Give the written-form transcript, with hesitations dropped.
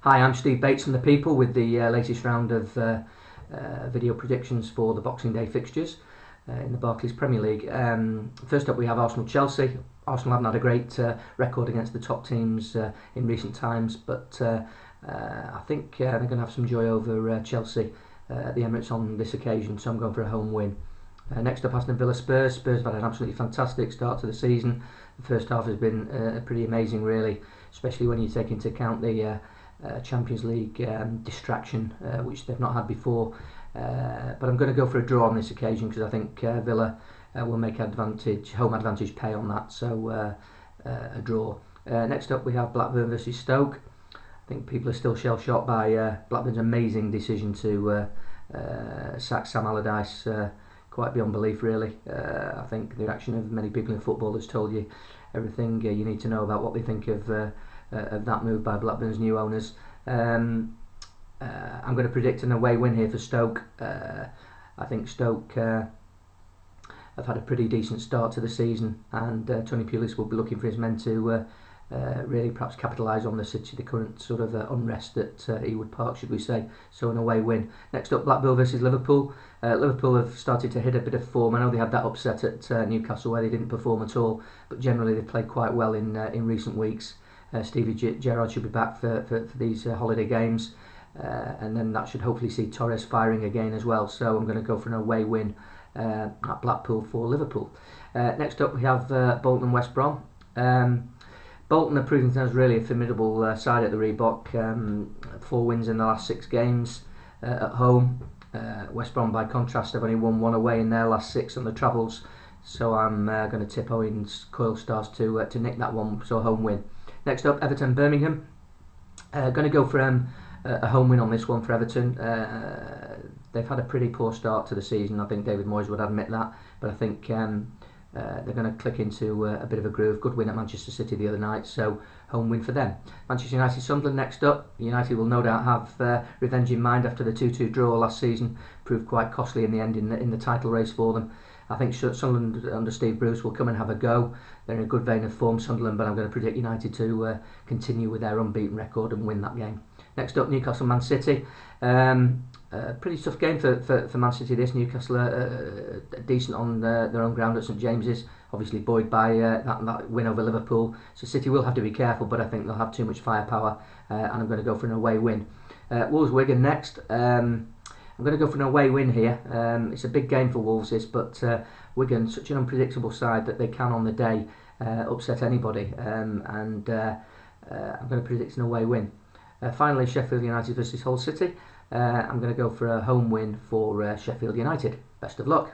Hi, I'm Steve Bates from The People with the latest round of video predictions for the Boxing Day fixtures in the Barclays Premier League. First up we have Arsenal-Chelsea. Arsenal haven't had a great record against the top teams in recent times, but I think they're going to have some joy over Chelsea at the Emirates on this occasion, so I'm going for a home win. Next up, Aston Villa Spurs. Spurs have had an absolutely fantastic start to the season. The first half has been pretty amazing, really, especially when you take into account the Champions League distraction, which they've not had before. But I'm going to go for a draw on this occasion because I think Villa will make home advantage pay on that, so a draw. Next up we have Blackburn versus Stoke. I think people are still shell-shocked by Blackburn's amazing decision to sack Sam Allardyce, quite beyond belief, really. I think the reaction of many people in football has told you everything you need to know about what they think of that move by Blackburn's new owners. I'm going to predict an away win here for Stoke. I think Stoke have had a pretty decent start to the season, and Tony Pulis will be looking for his men to really perhaps capitalise on the current sort of unrest at Ewood Park, should we say. So an away win. Next up, Blackburn versus Liverpool. Liverpool have started to hit a bit of form. I know they had that upset at Newcastle where they didn't perform at all, but generally they've played quite well in recent weeks. Stevie Gerrard should be back for these holiday games, and then that should hopefully see Torres firing again as well. So I'm going to go for an away win at Blackpool for Liverpool. Next up we have Bolton and West Brom. Bolton are proving themselves really a formidable side at the Reebok. 4 wins in the last 6 games at home. West Brom, by contrast, have only won 1 away in their last 6 on the travels. So I'm going to tip Owens Coil Stars to nick that one, so a home win. Next up, Everton Birmingham. Going to go for a home win on this one for Everton. They've had a pretty poor start to the season. I think David Moyes would admit that, but I think they're going to click into a bit of a groove. Good win at Manchester City the other night, so home win for them. Manchester United Sunderland next up. United will no doubt have revenge in mind after the 2-2 draw last season. Proved quite costly in the end in the title race for them. I think Sunderland under Steve Bruce will come and have a go. They're in a good vein of form, Sunderland, but I'm going to predict United to continue with their unbeaten record and win that game. Next up, Newcastle Man City. Pretty tough game for Man City. This Newcastle are decent on their own ground at St James's, obviously buoyed by that win over Liverpool. So City will have to be careful, but I think they'll have too much firepower, and I'm going to go for an away win. Wolves Wigan next. I'm going to go for an away win here. It's a big game for Wolves, but Wigan, such an unpredictable side that they can on the day upset anybody, and I'm going to predict an away win. Finally, Sheffield United versus Hull City. I'm going to go for a home win for Sheffield United. Best of luck.